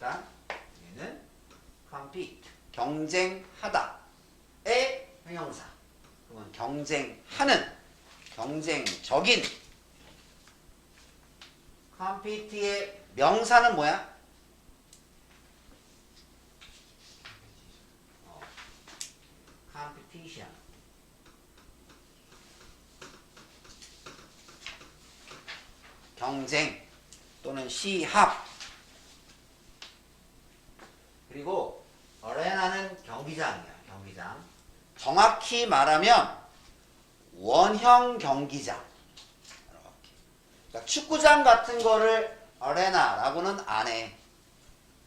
일단 얘는 compete 경쟁하다의 형용사. 그러면 경쟁하는 경쟁적인 compete의 명사는 뭐야? competition. 경쟁 또는 시합. 그리고 어레나는 경기장이야. 경기장. 정확히 말하면 원형 경기장. 그러니까 축구장 같은 거를 어레나라고는 안 해.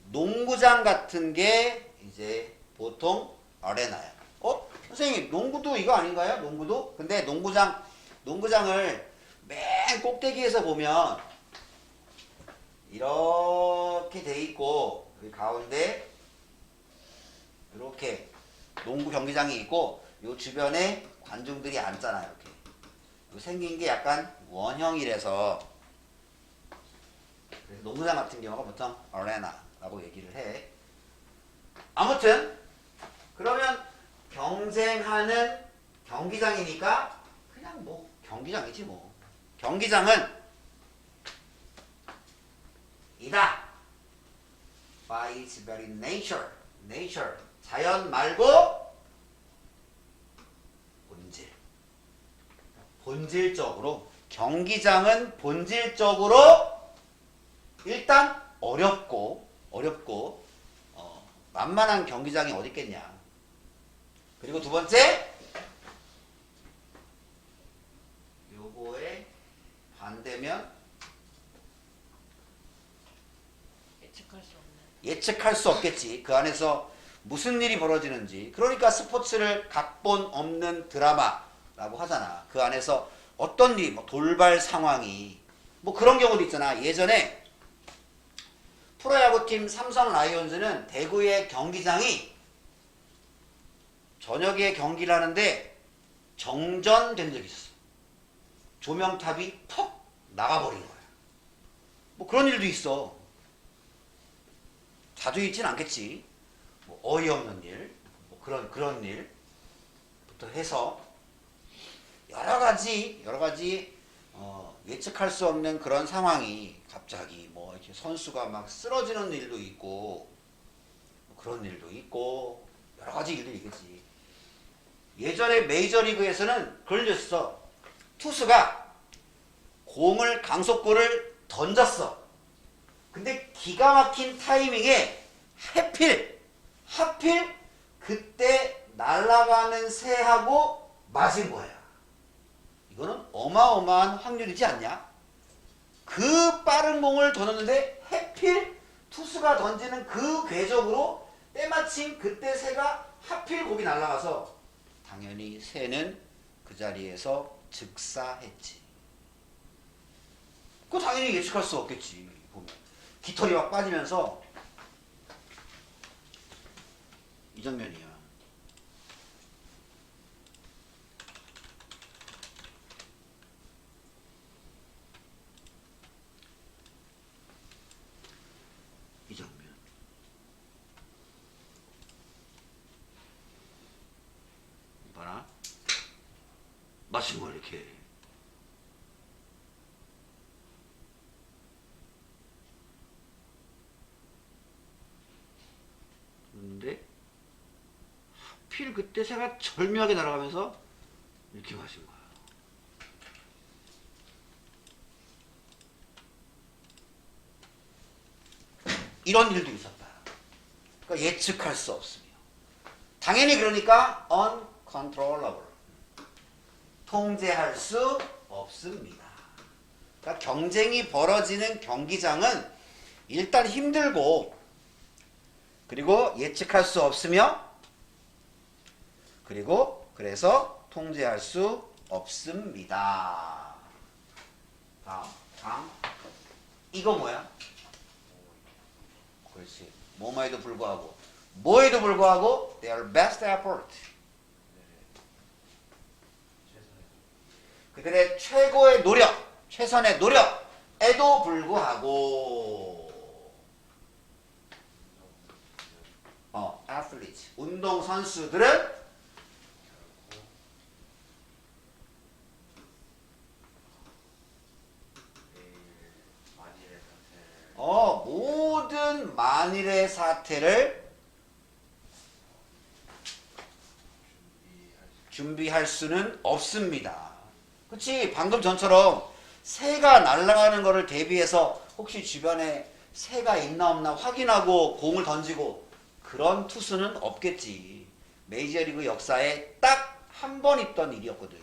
농구장 같은 게 이제 보통 어레나야. 선생님, 농구도 이거 아닌가요? 농구도? 근데 농구장을 맨 꼭대기에서 보면 이렇게 돼 있고 그 가운데 이렇게 농구 경기장이 있고 요 주변에 관중들이 앉잖아. 이렇게 생긴 게 약간 원형이라서 그래서 농구장 같은 경우가 보통 어레나라고 얘기를 해. 아무튼 그러면 경쟁하는 경기장이니까 그냥 뭐 경기장이지 뭐. 경기장은 이다. By its very nature. nature. 자연 말고 본질. 본질적으로 경기장은 본질적으로 일단 어렵고 만만한 경기장이 어디 있겠냐. 그리고 두 번째 요거의 반대면 예측할 수 없겠지. 그 안에서 무슨 일이 벌어지는지. 그러니까 스포츠를 각본 없는 드라마라고 하잖아. 그 안에서 어떤 일이 뭐 돌발 상황이 뭐 그런 경우도 있잖아. 예전에 프로야구팀 삼성 라이온즈는 대구의 경기장이 저녁에 경기를 하는데 정전된 적이 있었어. 조명탑이 퍽 나가버린 거야. 뭐 그런 일도 있어. 자주 있진 않겠지. 뭐 어이없는 일, 뭐 그런 일부터 해서 여러 가지 예측할 수 없는 그런 상황이 갑자기 뭐 이렇게 선수가 막 쓰러지는 일도 있고 뭐 그런 일도 있고 여러 가지 일도 있겠지. 예전에 메이저리그에서는 그런 일 있었어. 투수가 공을 강속구를 던졌어. 근데 기가 막힌 타이밍에 하필 그때 날아가는 새하고 맞은 거야. 이거는 어마어마한 확률이지 않냐? 그 빠른 공을 던졌는데 하필 투수가 던지는 그 궤적으로 때마침 그때 새가 하필 거기 날아가서 당연히 새는 그 자리에서 즉사했지. 그거 당연히 예측할 수 없겠지. 보면 깃털이 막 빠지면서 이 장면이야. 이 장면. 봐라. 마신 거 이렇게. 근데 하필 그때 새가 절묘하게 날아가면서 이렇게 마신 거야. 이런 일도 있었다. 그러니까 예측할 수 없으며. 당연히 그러니까 uncontrollable. 통제할 수 없습니다. 그러니까 경쟁이 벌어지는 경기장은 일단 힘들고 그리고 예측할 수 없으며 그리고 그래서 통제할 수 없습니다. 다음. 이거 뭐야? 그렇지. 뭐에도 불구하고 their best effort. 그들의 최고의 노력, 최선의 노력에도 불구하고 운동 선수들은 모든 만일의 사태를 준비할 수는 없습니다. 그치? 방금 전처럼 새가 날아가는 거를 대비해서 혹시 주변에 새가 있나 없나 확인하고 공을 던지고 그런 투수는 없겠지. 메이저리그 역사에 딱 한 번 있던 일이었거든.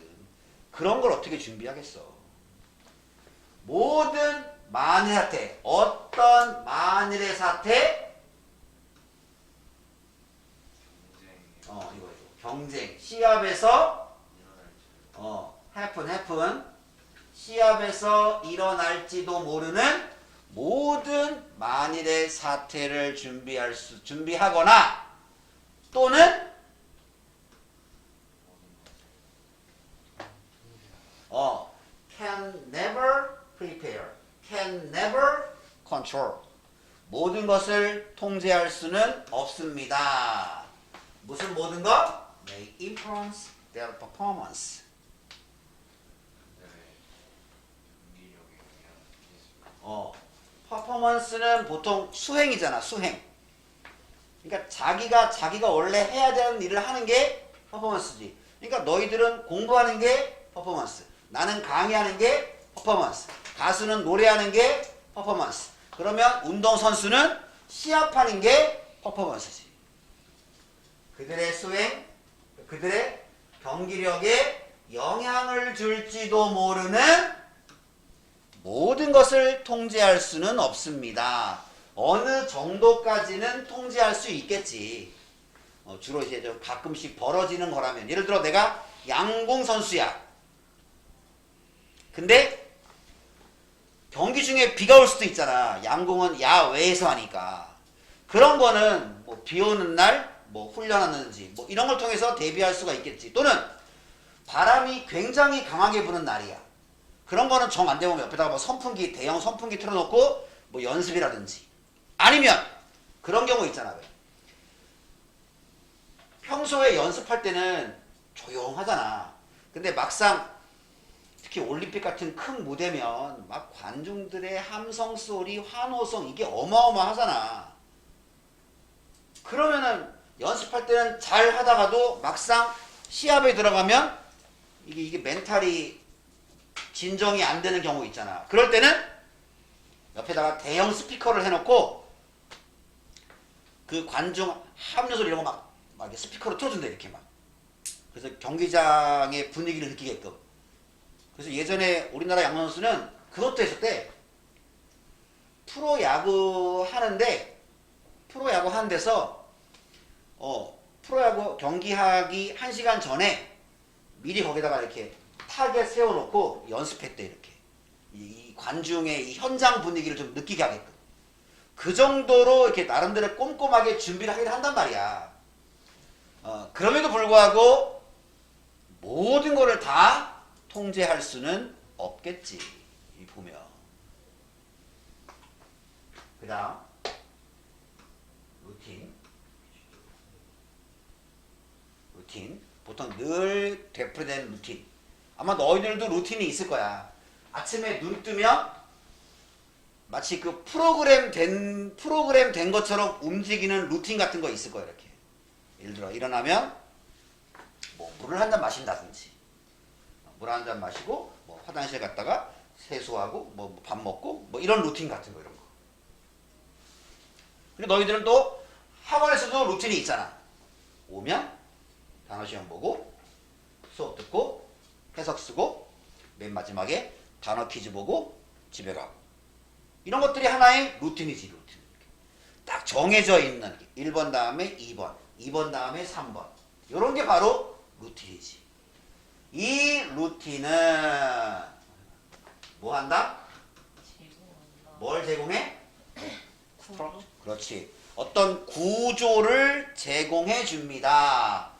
그런 걸 어떻게 준비하겠어? 모든 만일 사태, 어떤 만일의 사태? 이거. 경쟁, 시합에서 happen 시합에서 일어날지도 모르는 모든 만일의 사태를 준비하거나 또는 can never prepare, can never control. 모든 것을 통제할 수는 없습니다. 무슨 모든 것? May influence their performance. 퍼포먼스는 보통 수행이잖아, 수행. 그러니까 자기가 원래 해야 되는 일을 하는 게 퍼포먼스지. 그러니까 너희들은 공부하는 게 퍼포먼스. 나는 강의하는 게 퍼포먼스. 가수는 노래하는 게 퍼포먼스. 그러면 운동선수는 시합하는 게 퍼포먼스지. 그들의 수행, 그들의 경기력에 영향을 줄지도 모르는 모든 것을 통제할 수는 없습니다. 어느 정도까지는 통제할 수 있겠지. 주로 이제 좀 가끔씩 벌어지는 거라면, 예를 들어 내가 양궁 선수야. 근데 경기 중에 비가 올 수도 있잖아. 양궁은 야외에서 하니까. 그런 거는 뭐 비 오는 날 뭐 훈련하는지 뭐 이런 걸 통해서 대비할 수가 있겠지. 또는 바람이 굉장히 강하게 부는 날이야. 그런 거는 정 안 되면 옆에다가 뭐 선풍기, 대형 선풍기 틀어놓고 뭐 연습이라든지. 아니면 그런 경우 있잖아. 왜? 평소에 연습할 때는 조용하잖아. 근데 막상 특히 올림픽 같은 큰 무대면 막 관중들의 함성 소리, 환호성 이게 어마어마하잖아. 그러면은 연습할 때는 잘 하다가도 막상 시합에 들어가면 이게 멘탈이 진정이 안 되는 경우 있잖아. 그럴 때는 옆에다가 대형 스피커를 해놓고 그 관중 함성 소리 이런 거 막 이렇게 스피커로 틀어준다 이렇게 막. 그래서 경기장의 분위기를 느끼게끔. 그래서 예전에 우리나라 양궁 선수는 그것도 했었대. 프로야구 하는 데서 프로야구 경기하기 1시간 전에 미리 거기다가 이렇게 타겟 세워놓고 연습했대. 이렇게 이 관중의 이 현장 분위기를 좀 느끼게 하게끔. 그 정도로 이렇게 나름대로 꼼꼼하게 준비를 하긴 한단 말이야. 그럼에도 불구하고 모든 거를 다 통제할 수는 없겠지. 이 보면. 그 다음 루틴. 보통 늘 되풀이되는 루틴. 아마 너희들도 루틴이 있을 거야. 아침에 눈 뜨면 마치 그 프로그램 된 것처럼 움직이는 루틴 같은 거 있을 거야. 이렇게. 예를 들어 일어나면 뭐 물을 한 잔 마신다든지, 물 한 잔 마시고 뭐 화장실 갔다가 세수하고 뭐 밥 먹고 뭐 이런 루틴 같은 거 이런 거. 그리고 너희들은 또 학원에서도 루틴이 있잖아. 오면 단어 시험 보고 수업 듣고 해석 쓰고 맨 마지막에 단어 퀴즈 보고 집에 가고. 이런 것들이 하나의 루틴이지. 루틴. 딱 정해져 있는 1번 다음에 2번, 2번 다음에 3번. 이런 게 바로 루틴이지. 이 루틴은 뭐 한다? 뭘 제공해? 그렇지. 어떤 구조를 제공해 줍니다.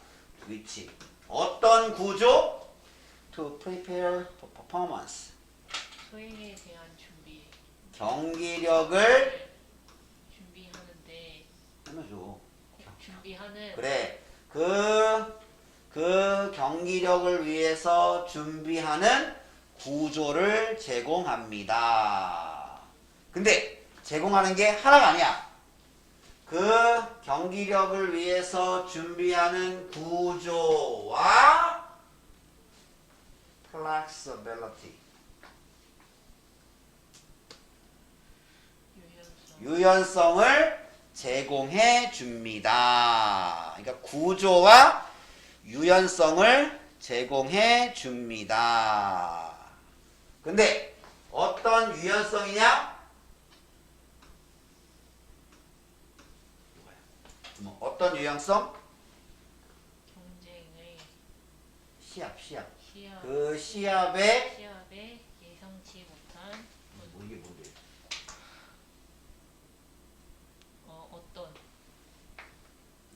위치. 어떤 구조? To prepare for performance. 수행에 대한 준비. 경기력을 준비하는데. 해줘. 준비하는. 그래. 그 경기력을 위해서 준비하는 구조를 제공합니다. 근데 제공하는 게 하나가 아니야. 그 경기력을 위해서 준비하는 구조와 flexibility, 유연성을 제공해 줍니다. 그러니까 구조와 유연성을 제공해 줍니다. 근데 어떤 유연성이냐? 어떤 유연성? 경쟁의 시합. 시합, 그 시합에 시합에 예상치 못한 이게 뭔데? 어떤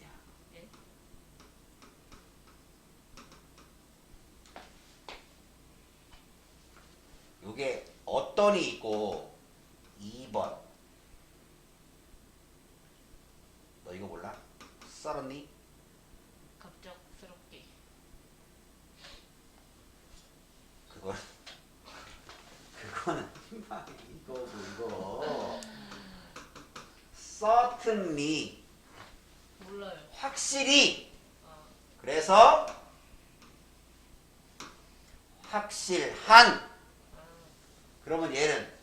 야. 예? 요게 어떤이 있고 2번. 너 이거 몰라? 썰었니? 갑작스럽게 그거는 이거 certainly, 몰라요. 확실히. 아, 그래서 확실한. 아, 그러면 얘는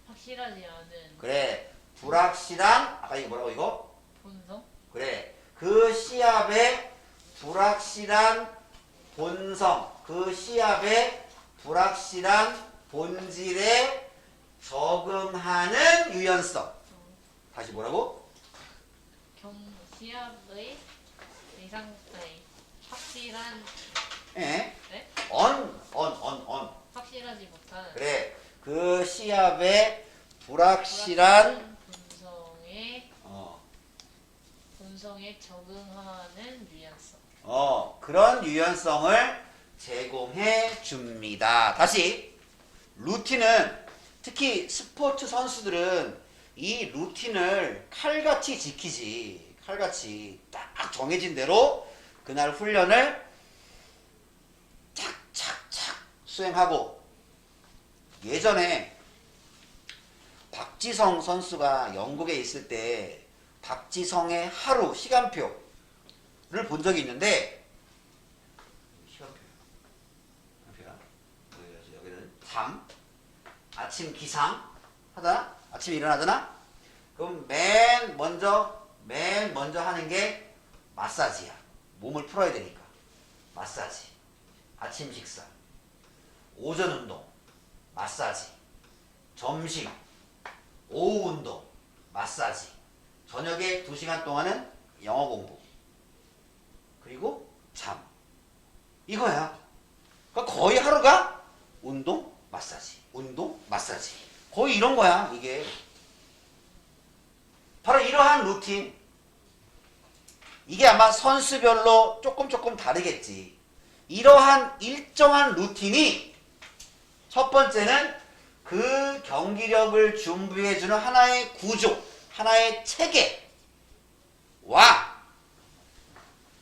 확실하지 않은 그래 불확실한. 아까 이거 뭐라고 이거? 본성? 그래 그 시합의 불확실한 본성, 그 시합의 불확실한 본질에 적응하는 유연성. 다시 뭐라고? 시합의 예상의 확실한 예? 네? on. 확실하지 못한 그래 그 시합의 불확실한 본성에 적응하는 유연성. 그런 유연성을 제공해 줍니다. 다시 루틴은 특히 스포츠 선수들은 이 루틴을 칼같이 지키지. 칼같이 딱 정해진 대로 그날 훈련을 착착착 수행하고. 예전에 박지성 선수가 영국에 있을 때 박지성의 하루 시간표를 본 적이 있는데, 시간표야. 여기는 아침 기상 하잖아. 아침에 일어나잖아. 그럼 맨 먼저 하는 게 마사지야. 몸을 풀어야 되니까 마사지. 아침 식사, 오전 운동, 마사지, 점심, 오후 운동, 마사지, 저녁에 2시간 동안은 영어 공부, 그리고 잠. 이거야. 그러니까 거의 하루가 운동, 마사지, 운동, 마사지. 거의 이런 거야, 이게. 바로 이러한 루틴. 이게 아마 선수별로 조금 다르겠지. 이러한 일정한 루틴이 첫 번째는 그 경기력을 준비해주는 하나의 구조, 하나의 체계와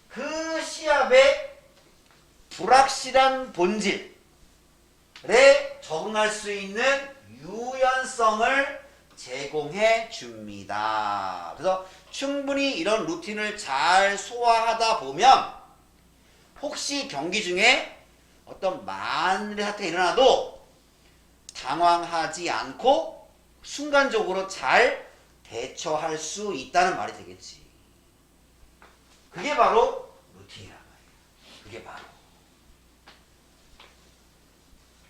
그 시합의 불확실한 본질에 적응할 수 있는 유연성을 제공해 줍니다. 그래서 충분히 이런 루틴을 잘 소화하다 보면 혹시 경기 중에 어떤 만일의 사태가 일어나도 당황하지 않고 순간적으로 잘 대처할 수 있다는 말이 되겠지. 그게 바로 루틴이란 말이야. 그게 바로.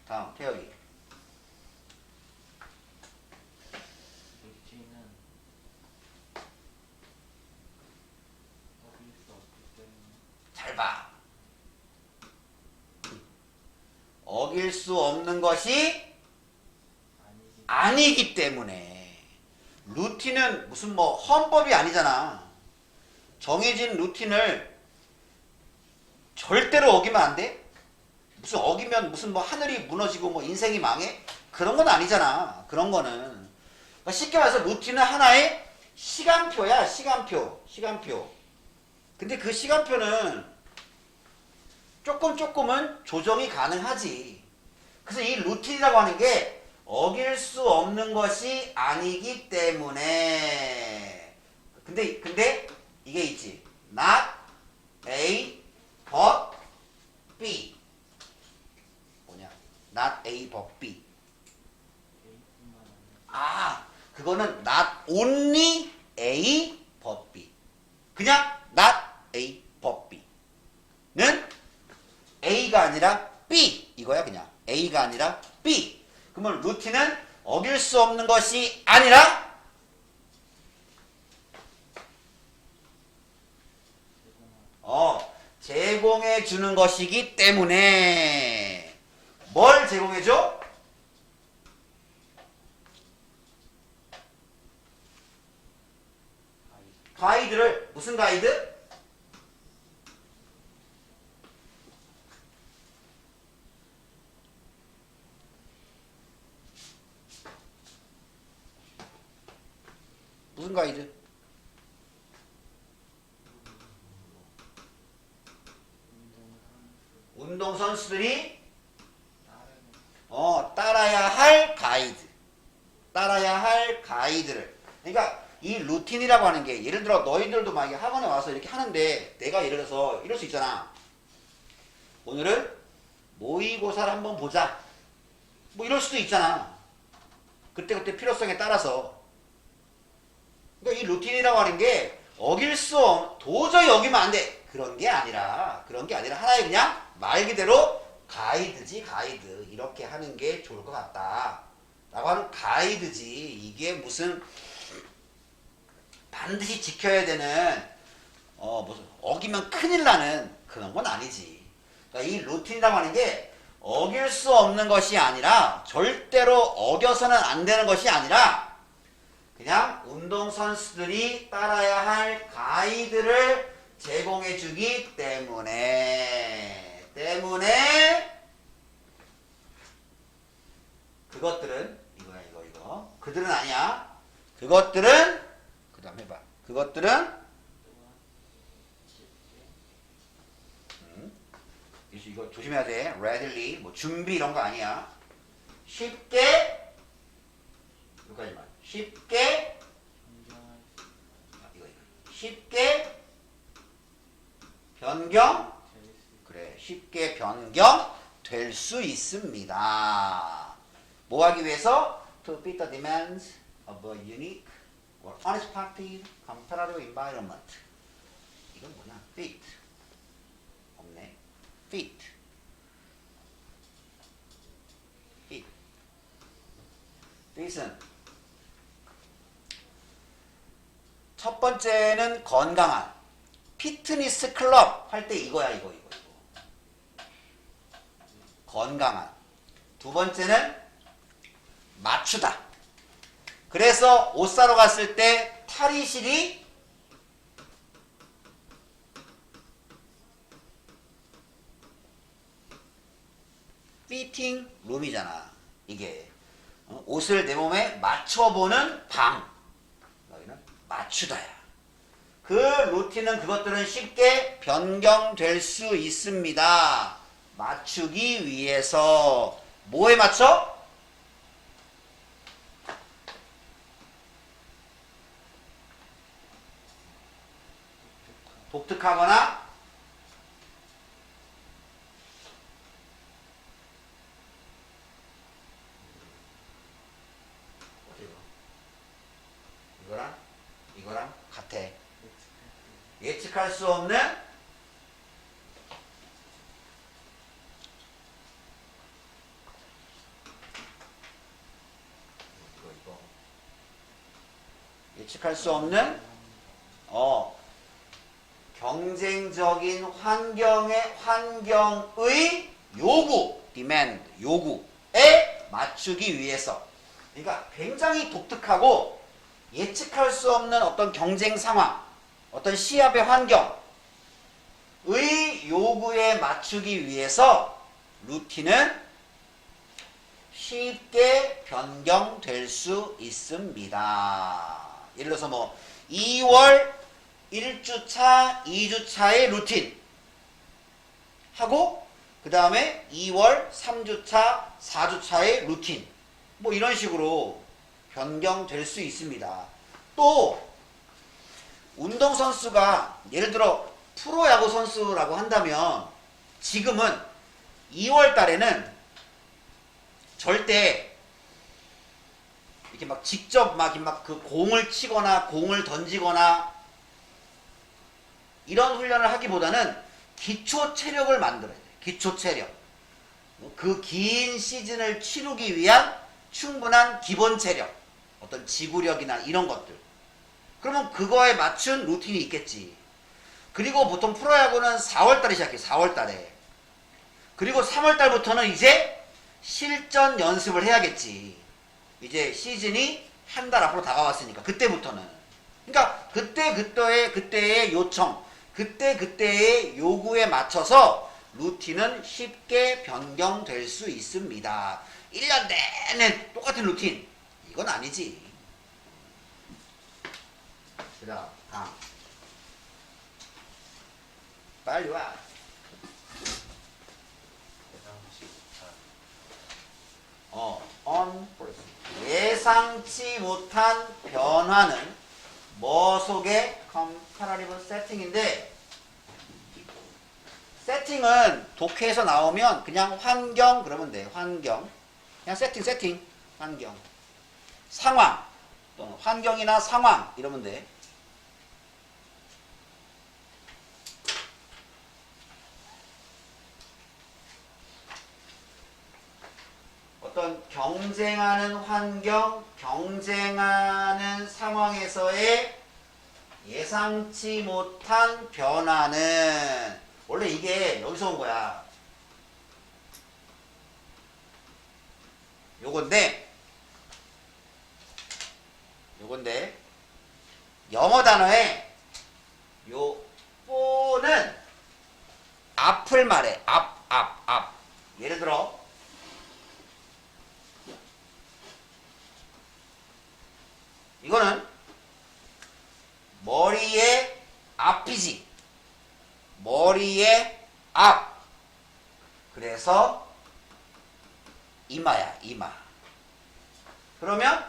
다음 태혁이. 루틴은 어길 수 없기 때문에 잘 봐. 어길 수 없는 것이 아니기 때문에. 루틴은 무슨 뭐 헌법이 아니잖아. 정해진 루틴을 절대로 어기면 안 돼? 무슨 어기면 무슨 뭐 하늘이 무너지고 뭐 인생이 망해? 그런 건 아니잖아. 그런 거는. 그러니까 쉽게 말해서 루틴은 하나의 시간표야. 시간표. 근데 그 시간표는 조금은 조정이 가능하지. 그래서 이 루틴이라고 하는 게 어길 수 없는 것이 아니기 때문에. 근데 이게 있지. Not A but B. 뭐냐? Not A but B. 아, 그거는 not only A but B. 그냥 not A but B는 A가 아니라 B 이거야. 그냥 A가 아니라 B. 그러면 루틴은 어길 수 없는 것이 아니라 제공해 주는 것이기 때문에. 뭘 제공해 줘? 가이드를. 무슨 가이드? 무슨 가이드? 운동선수들이 따라야 할 가이드. 따라야 할 가이드를. 그러니까 이 루틴이라고 하는 게, 예를 들어 너희들도 만약에 학원에 와서 이렇게 하는데, 내가 예를 들어서 이럴 수 있잖아. 오늘은 모의고사를 한번 보자. 뭐 이럴 수도 있잖아. 그때그때 필요성에 따라서. 그러니까 이 루틴이라고 하는 게 도저히 어기면 안 돼. 그런 게 아니라 하나의 그냥 말 그대로 가이드지, 가이드. 이렇게 하는 게 좋을 것 같다 라고 하는 가이드지. 이게 무슨 반드시 지켜야 되는 무슨 어기면 큰일 나는 그런 건 아니지. 그러니까 이 루틴이라고 하는 게 어길 수 없는 것이 아니라, 절대로 어겨서는 안 되는 것이 아니라, 그냥 운동선수들이 따라야 할 가이드를 제공해 주기 때문에 그것들은 이거야, 이거. 그들은 아니야. 그것들은, 그 다음 해봐. 그것들은 이거 조심해야 돼. readily, 뭐 준비 이런 거 아니야. 쉽게, 여기까지만. 쉽게, 이거. 쉽게 변경, 그래. 쉽게 변경될 수 있습니다. 뭐 하기 위해서? To meet the demands of a unique or unexpected competitive environment. 이건 뭐냐? fit. 없네. fit. fit은 첫 번째는 건강한. 피트니스 클럽 할 때 이거야, 이거. 건강한. 두 번째는 맞추다. 그래서 옷 사러 갔을 때 탈의실이 피팅 룸이잖아. 이게 옷을 내 몸에 맞춰보는 방. 여기는 맞추다야. 그 루틴은, 그것들은 쉽게 변경될 수 있습니다. 맞추기 위해서. 뭐에 맞춰? 독특하거나 이거랑 같아. 예측할 수 없는 이거. 예측할 수 없는 경쟁적인 환경의 요구, demand, 요구에 맞추기 위해서. 그러니까 굉장히 독특하고 예측할 수 없는 어떤 경쟁 상황, 어떤 시합의 환경의 요구에 맞추기 위해서 루틴은 쉽게 변경될 수 있습니다. 예를 들어서 뭐 2월 1주차, 2주차의 루틴 하고 그 다음에 2월 3주차, 4주차의 루틴 뭐 이런 식으로 변경될 수 있습니다. 또 운동선수가 예를 들어 프로야구 선수라고 한다면 지금은 2월 달에는 절대 이렇게 막 직접 막 그 공을 치거나 공을 던지거나 이런 훈련을 하기보다는 기초 체력을 만들어야 돼. 기초 체력. 그 긴 시즌을 치르기 위한 충분한 기본 체력. 어떤 지구력이나 이런 것들. 그러면 그거에 맞춘 루틴이 있겠지. 그리고 보통 프로야구는 4월달에 시작해. 4월달에. 그리고 3월달부터는 이제 실전 연습을 해야겠지. 이제 시즌이 한 달 앞으로 다가왔으니까 그때부터는. 그러니까 그때의 요청, 그때의 요구에 맞춰서 루틴은 쉽게 변경될 수 있습니다. 1년 내내 똑같은 루틴. 이건 아니지. 그 다음, 빨리 와. 예상치 못한 변화는 뭐 속의 컴파라티브 세팅인데, 세팅은 독해에서 나오면 그냥 환경 그러면 돼. 환경. 그냥 세팅. 환경. 상황. 또는 환경이나 상황 이러면 돼. 어떤 경쟁하는 환경, 경쟁하는 상황에서의 예상치 못한 변화는 원래 이게 여기서 온 거야. 요건데 영어 단어에 요 for는 앞을 말해. 앞. 예를 들어 이거는 머리의 앞이지. 머리의 앞. 그래서 이마야, 이마. 그러면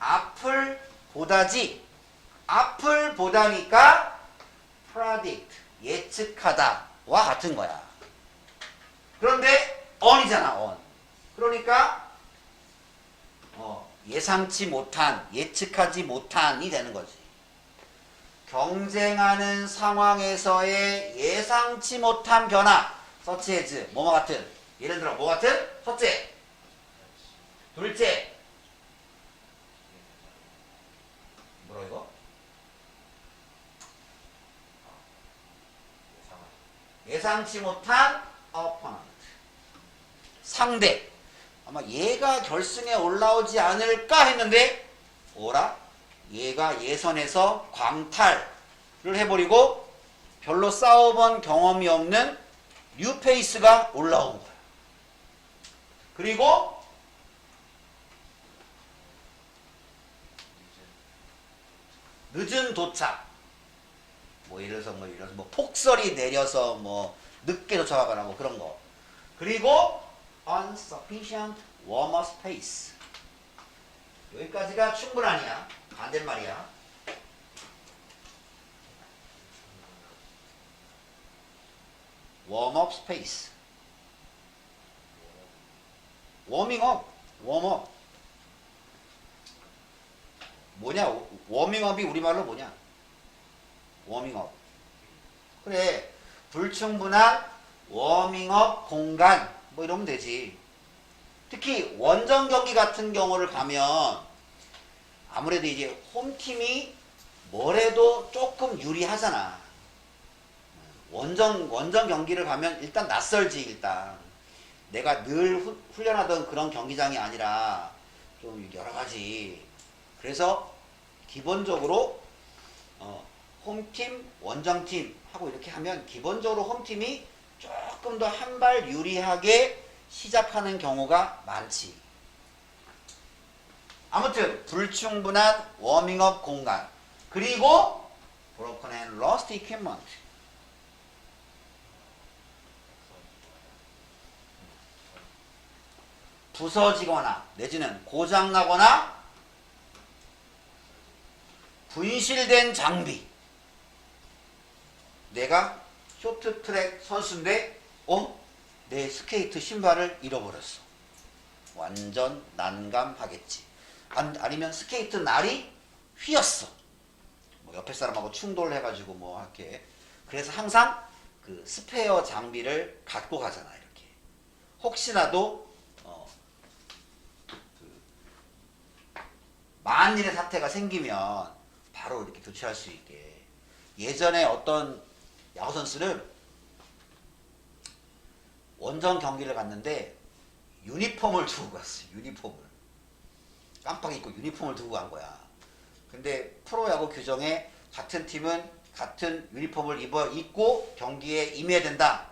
앞을 보다지. 앞을 보다니까 predict, 예측하다와 같은 거야. 그런데 on이잖아, on. 그러니까 예상치 못한, 예측하지 못한이 되는 거지. 경쟁하는 상황에서의 예상치 못한 변화. such as 뭐뭐 같은. 예를 들어 뭐 같은? 첫째, 둘째. 뭐라 이거? 예상치 못한 opponent. 상대. 아마 얘가 결승에 올라오지 않을까 했는데 오라? 얘가 예선에서 광탈을 해버리고 별로 싸워본 경험이 없는 뉴페이스가 올라온 거야. 그리고 늦은 도착. 뭐 예를 들어서 뭐 폭설이 내려서 뭐 늦게 도착하거나 뭐 그런 거. 그리고 insufficient warm-up space. 여기까지가 충분하냐? 반대말이야. warm-up space. 워밍업. 웜업. 뭐냐? 워밍업이 우리말로 뭐냐? 워밍업. 그래. 불충분한 워밍업 공간. 뭐 이러면 되지. 특히 원정 경기 같은 경우를 가면 아무래도 이제 홈팀이 뭐래도 조금 유리하잖아. 원정 경기를 가면 일단 낯설지. 일단 내가 늘 훈련하던 그런 경기장이 아니라 좀 여러 가지. 그래서 기본적으로 홈팀, 원정팀 하고 이렇게 하면 기본적으로 홈팀이 조금 더 한 발 유리하게 시작하는 경우가 많지. 아무튼 불충분한 워밍업 공간. 그리고 broken and lost equipment. 부서지거나 내지는 고장나거나 분실된 장비. 내가 쇼트트랙 선수인데 내 스케이트 신발을 잃어버렸어. 완전 난감하겠지. 아니면 스케이트 날이 휘었어. 뭐 옆에 사람하고 충돌해가지고 뭐 이렇게. 그래서 항상 그 스페어 장비를 갖고 가잖아. 이렇게. 혹시라도 만일의 사태가 생기면 바로 이렇게 교체할 수 있게. 예전에 어떤 야구 선수는 원정 경기를 갔는데 유니폼을 두고 갔어. 유니폼을. 깜빡 잊고 유니폼을 두고 간 거야. 근데 프로야구 규정에 같은 팀은 같은 유니폼을 입고 경기에 임해야 된다.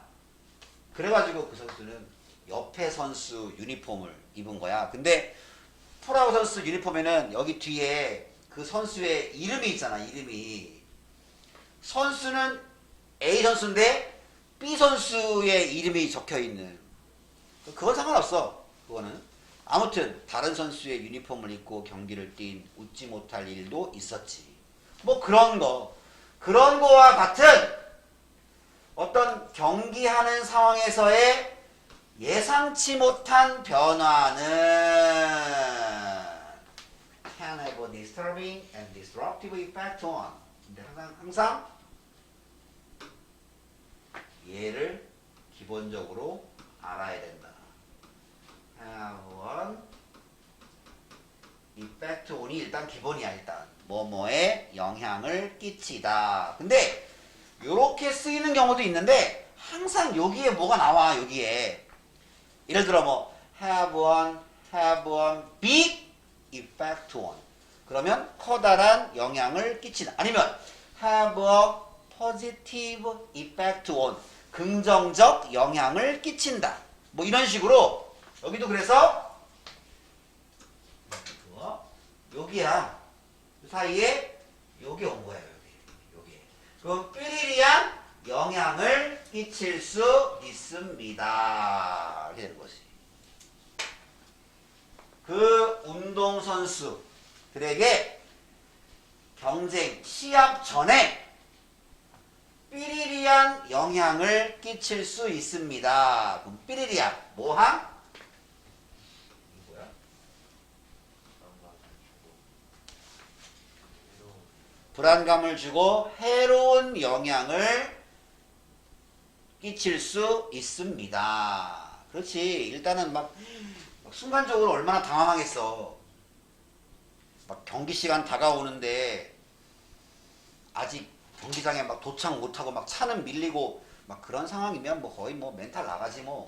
그래가지고 그 선수는 옆에 선수 유니폼을 입은 거야. 근데 프로야구 선수 유니폼에는 여기 뒤에 그 선수의 이름이 있잖아. 이름이. 선수는 A 선수인데 B 선수의 이름이 적혀있는. 그건 상관없어. 그거는. 아무튼 다른 선수의 유니폼을 입고 경기를 뛴 웃지 못할 일도 있었지. 뭐 그런 거. 그런 거와 같은 어떤 경기하는 상황에서의 예상치 못한 변화는 can have a disturbing and disruptive effect on. 근데 항상 얘를 기본적으로 알아야 된다. have an effect on이 일단 기본이야. 일단 뭐뭐에 영향을 끼치다. 근데 요렇게 쓰이는 경우도 있는데 항상 여기에 뭐가 나와. 여기에 예를 들어 뭐 have one big effect on. 그러면 커다란 영향을 끼치다. 아니면 have a positive effect on. 긍정적 영향을 끼친다. 뭐 이런 식으로 여기도 그래서 여기야. 그 사이에 여기 온 거야. 여기. 그럼 삐리리한 영향을 끼칠 수 있습니다. 이렇게 되는 거지. 그 운동선수들에게 경쟁, 시합 전에 삐리리한 영향을 끼칠 수 있습니다. 그럼 삐리리한, 뭐한? 뭐야? 불안감을 주고 해로운 영향을 끼칠 수 있습니다. 그렇지. 일단은 막 순간적으로 얼마나 당황하겠어. 막 경기 시간 다가오는데 아직 경기장에 막 도착 못하고 막 차는 밀리고 막 그런 상황이면 뭐 거의 뭐 멘탈 나가지 뭐.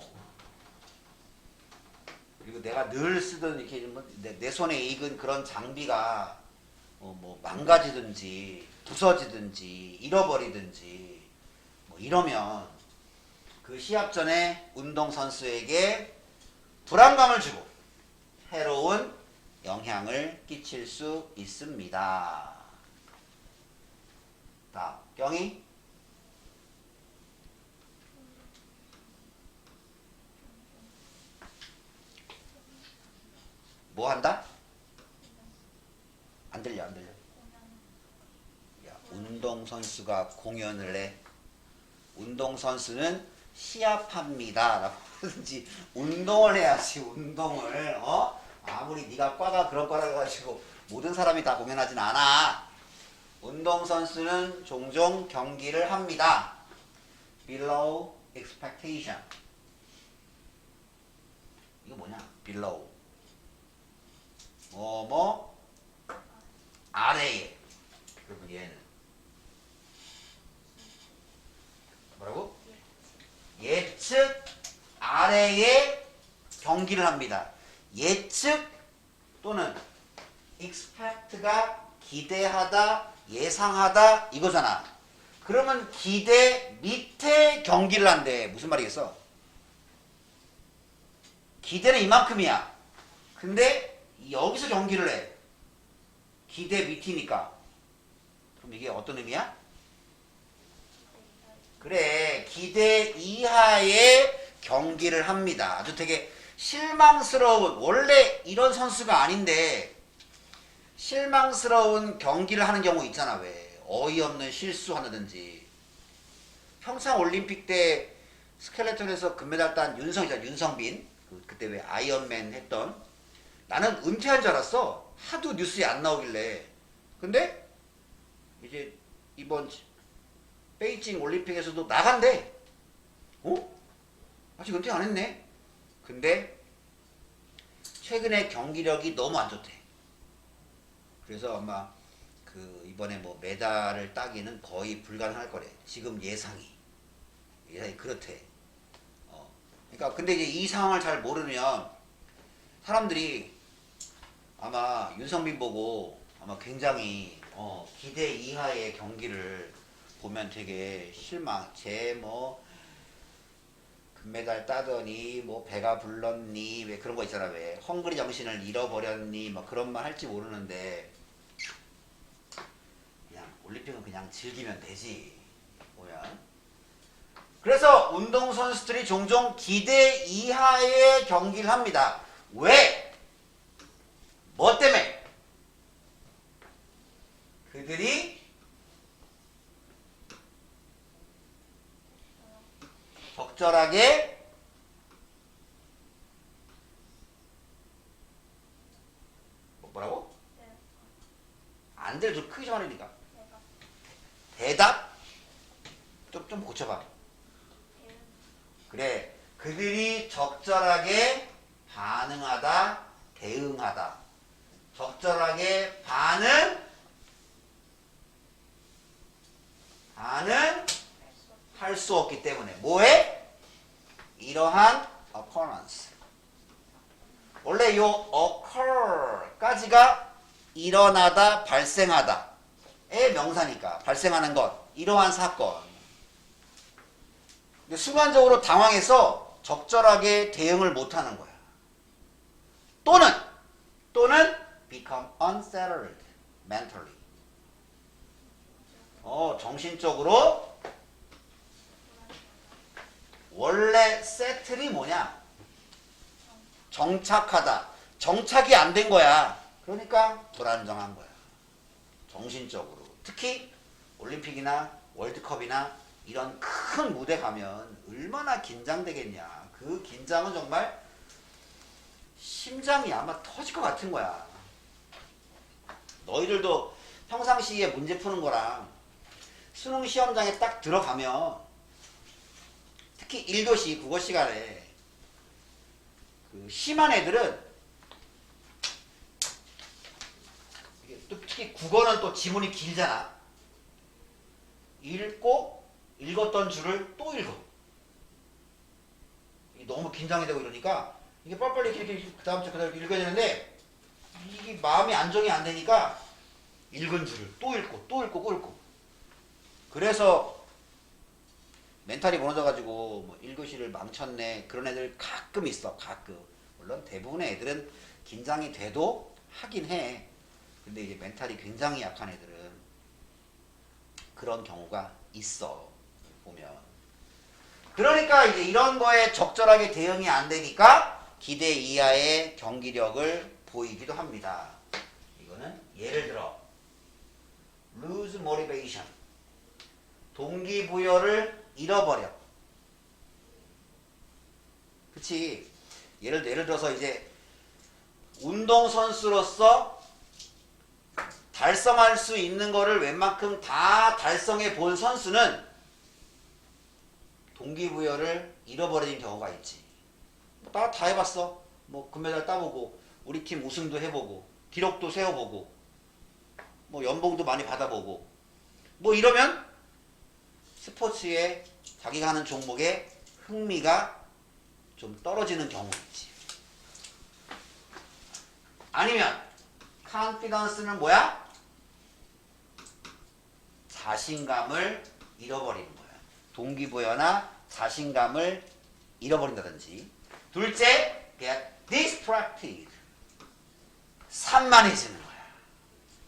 그리고 내가 늘 쓰던 이렇게 내 손에 익은 그런 장비가 뭐 망가지든지 부서지든지 잃어버리든지 뭐 이러면 그 시합 전에 운동선수에게 불안감을 주고 해로운 영향을 끼칠 수 있습니다. 다음, 경희. 뭐 한다? 안 들려. 야, 운동선수가 공연을 해. 운동선수는 시합합니다. 라고 하든지 운동을 해야지. 운동을. 아무리 네가 과가 그런 거라 가지고 모든 사람이 다 공연하진 않아. 운동선수는 종종 경기를 합니다. below expectation. 이거 뭐냐? below. 아래에. 그러면 얘는 뭐라고? 예측 아래에 경기를 합니다. 예측 또는 expect가 기대하다, 예상하다 이거잖아. 그러면 기대 밑에 경기를 한대. 무슨 말이겠어? 기대는 이만큼이야. 근데 여기서 경기를 해. 기대 밑이니까. 그럼 이게 어떤 의미야? 그래, 기대 이하의 경기를 합니다. 아주 되게 실망스러운, 원래 이런 선수가 아닌데 실망스러운 경기를 하는 경우 있잖아. 왜 어이없는 실수한다든지. 평창 올림픽 때 스켈레톤에서 금메달 딴 윤성빈, 그때 왜 아이언맨 했던, 나는 은퇴한 줄 알았어. 하도 뉴스에 안 나오길래. 근데 이제 이번 베이징 올림픽에서도 나간대. 어? 아직 은퇴 안 했네. 근데 최근에 경기력이 너무 안 좋대. 그래서 아마 그 이번에 뭐 메달을 따기는 거의 불가능할 거래. 지금 예상이 그렇대. 그러니까 근데 이제 이 상황을 잘 모르면 사람들이 아마 윤성빈 보고 아마 굉장히 기대 이하의 경기를 보면 되게 실망. 쟤 뭐 금메달 따더니 뭐 배가 불렀니, 왜 그런 거 있잖아. 왜 헝그리 정신을 잃어버렸니, 뭐 그런 말 할지 모르는데 그냥 올림픽은 그냥 즐기면 되지. 뭐야. 그래서 운동선수들이 종종 기대 이하의 경기를 합니다. 왜? 뭐 때문에? 그들이 적절하게 뭐라고? 안 돼. 좀 크게 좀 하려니까. 대답? 좀 고쳐봐. 그래. 그들이 적절하게 반응하다, 대응하다. 적절하게 할 수 없기 때문에 뭐해? 이러한 occurrence. 원래 요 occur까지가 일어나다, 발생하다의 명사니까 발생하는 것, 이러한 사건. 근데 순간적으로 당황해서 적절하게 대응을 못하는 거야. 또는 become unsettled mentally. 정신적으로 원래 settle이 뭐냐? 정착하다. 정착이 안 된 거야. 그러니까 불안정한 거야. 정신적으로. 특히 올림픽이나 월드컵이나 이런 큰 무대 가면 얼마나 긴장되겠냐. 그 긴장은 정말 심장이 아마 터질 것 같은 거야. 너희들도 평상시에 문제 푸는 거랑 수능 시험장에 딱 들어가면 특히 1교시 국어 시간에 그 심한 애들은 또 특히 국어는 또 지문이 길잖아. 읽었던 줄을 또 읽어. 너무 긴장이 되고 이러니까 이게 빨리빨리 이렇게 그 다음 주 읽어야 되는데 이게 마음이 안정이 안 되니까 읽은 줄을 또 읽고 그래서 멘탈이 무너져가지고 뭐 1교시를 망쳤네 그런 애들 가끔 있어. 가끔. 물론 대부분의 애들은 긴장이 돼도 하긴 해. 근데 이제 멘탈이 굉장히 약한 애들은 그런 경우가 있어. 보면. 그러니까 이제 이런 거에 적절하게 대응이 안 되니까 기대 이하의 경기력을 보이기도 합니다. 이거는 예를 들어 lose motivation. 동기부여를 잃어버려. 그치? 예를 들어서 이제 운동선수로서 달성할 수 있는 거를 웬만큼 다 달성해 본 선수는 동기부여를 잃어버리는 경우가 있지. 다 해봤어. 뭐 금메달 따보고 우리 팀 우승도 해보고 기록도 세워보고 뭐 연봉도 많이 받아보고 뭐 이러면 스포츠에 자기가 하는 종목에 흥미가 좀 떨어지는 경우 있지. 아니면 confidence는 뭐야? 자신감을 잃어버리는 거야. 동기부여나 자신감을 잃어버린다든지. 둘째, get distracted. 산만해지는 거야.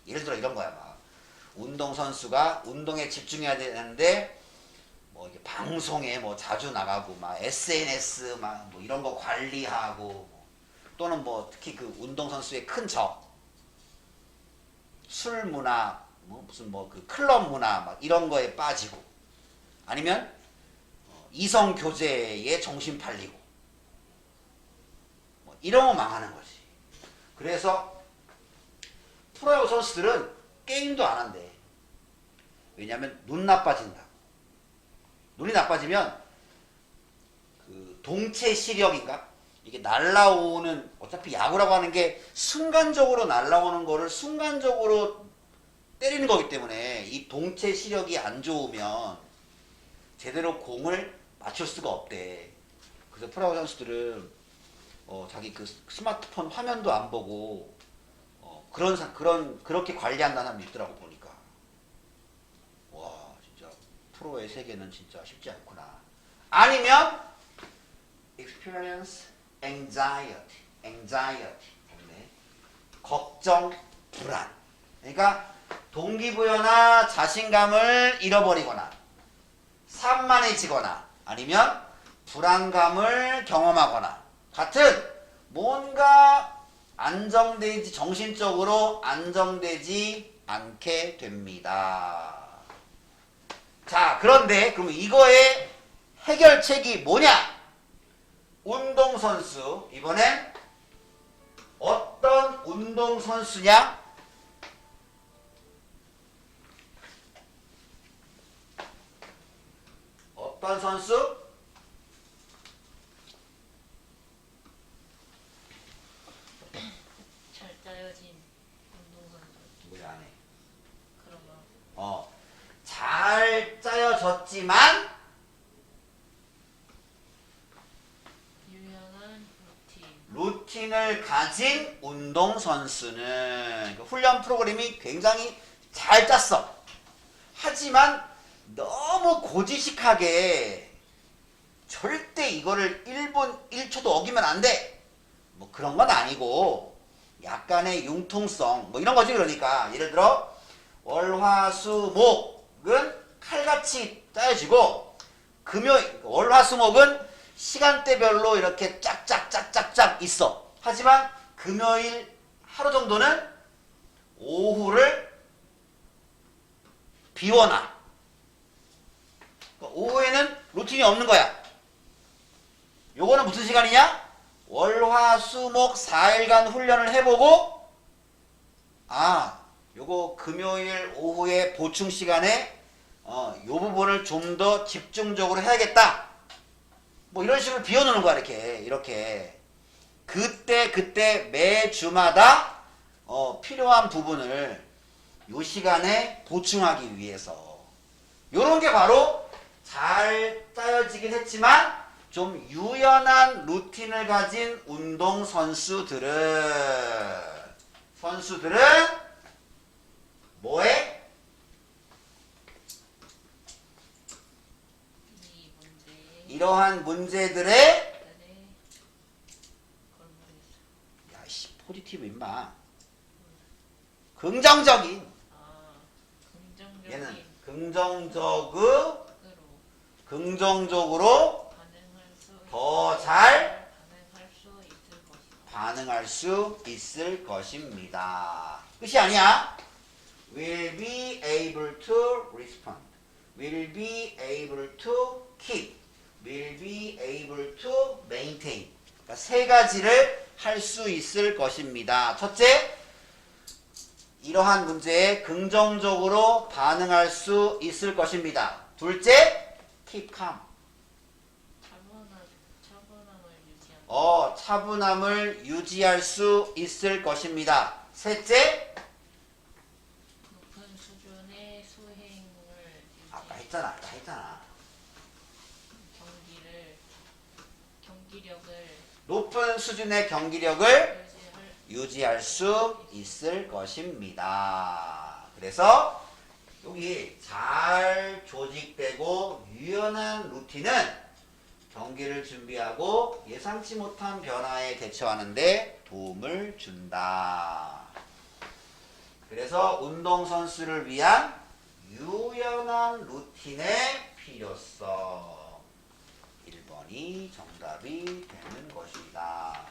예를 들어 이런 거야. 막 운동선수가 운동에 집중해야 되는데 뭐 뭐 이게 방송에 뭐 자주 나가고 막 SNS 막 뭐 이런 거 관리하고 또는 뭐 특히 그 운동선수의 큰 적, 술 문화, 뭐 무슨 뭐 그 클럽 문화 막 이런 거에 빠지고 아니면 이성 교제에 정신 팔리고 뭐 이러면 망하는 거지. 그래서 프로야구 선수들은 게임도 안 한대. 왜냐면 눈 나빠진다. 눈이 나빠지면 그 동체 시력인가? 이게 날라오는 어차피 야구라고 하는 게 순간적으로 날라오는 거를 순간적으로 때리는 거기 때문에 이 동체 시력이 안 좋으면 제대로 공을 맞출 수가 없대. 그래서 프로야구 선수들은 자기 그 스마트폰 화면도 안 보고 그렇게 관리한다는 사람이 있더라고 보니까. 와 진짜 프로의 세계는 진짜 쉽지 않구나. 아니면 experience anxiety 걱정, 불안. 그러니까 동기부여나 자신감을 잃어버리거나 산만해지거나 아니면 불안감을 경험하거나 같은 뭔가 정신적으로 안정되지 않게 됩니다. 자, 그런데 그럼 이거의 해결책이 뭐냐? 운동선수, 이번엔 어떤 운동선수냐? 어떤 선수? 잘 짜여진 운동선수. 왜 안 해? 그러면 잘 짜여졌지만 유연한 루틴. 루틴을 가진 운동선수는 그러니까 훈련 프로그램이 굉장히 잘 짰어. 하지만 너무 고지식하게 절대 이거를 1분 1초도 어기면 안 돼. 뭐 그런 건 아니고 약간의 융통성 뭐 이런 거지. 그러니까 예를 들어 월화수목은 칼같이 짜여지고 월화수목은 시간대별로 이렇게 짝짝짝짝짝 있어. 하지만 금요일 하루 정도는 오후를 비워놔. 오후에는 루틴이 없는 거야. 요거는 무슨 시간이냐? 월화수목 4일간 훈련을 해보고 요거 금요일 오후에 보충 시간에 요 부분을 좀 더 집중적으로 해야겠다. 뭐 이런 식으로 비워놓는 거야. 이렇게 그때 매주마다 필요한 부분을 요 시간에 보충하기 위해서 요런 게 바로 잘 짜여지긴 했지만 좀 유연한 루틴을 가진 운동 선수들은 뭐해? 이 문제. 이러한 문제들의 네. 그걸 모르겠어. 야씨 포지티브 임마 긍정적인 긍정적인 얘는 으로 긍정적으로 더 잘 반응할 수 있을 것입니다. 끝이 아니야. Will be able to respond. Will be able to keep. Will be able to maintain. 그러니까 세 가지를 할 수 있을 것입니다. 첫째, 이러한 문제에 긍정적으로 반응할 수 있을 것입니다. 둘째, keep calm. 차분함을 유지할 수 있을 것입니다. 셋째, 높은 수준의 수행을 아까 했잖아. 경기력을 높은 수준의 경기력을 유지할 유지할 수 있을 것입니다. 그래서 여기 잘 조직되고 유연한 루틴은 경기를 준비하고 예상치 못한 변화에 대처하는 데 도움을 준다. 그래서 운동선수를 위한 유연한 루틴의 필요성. 1번이 정답이 되는 것이다.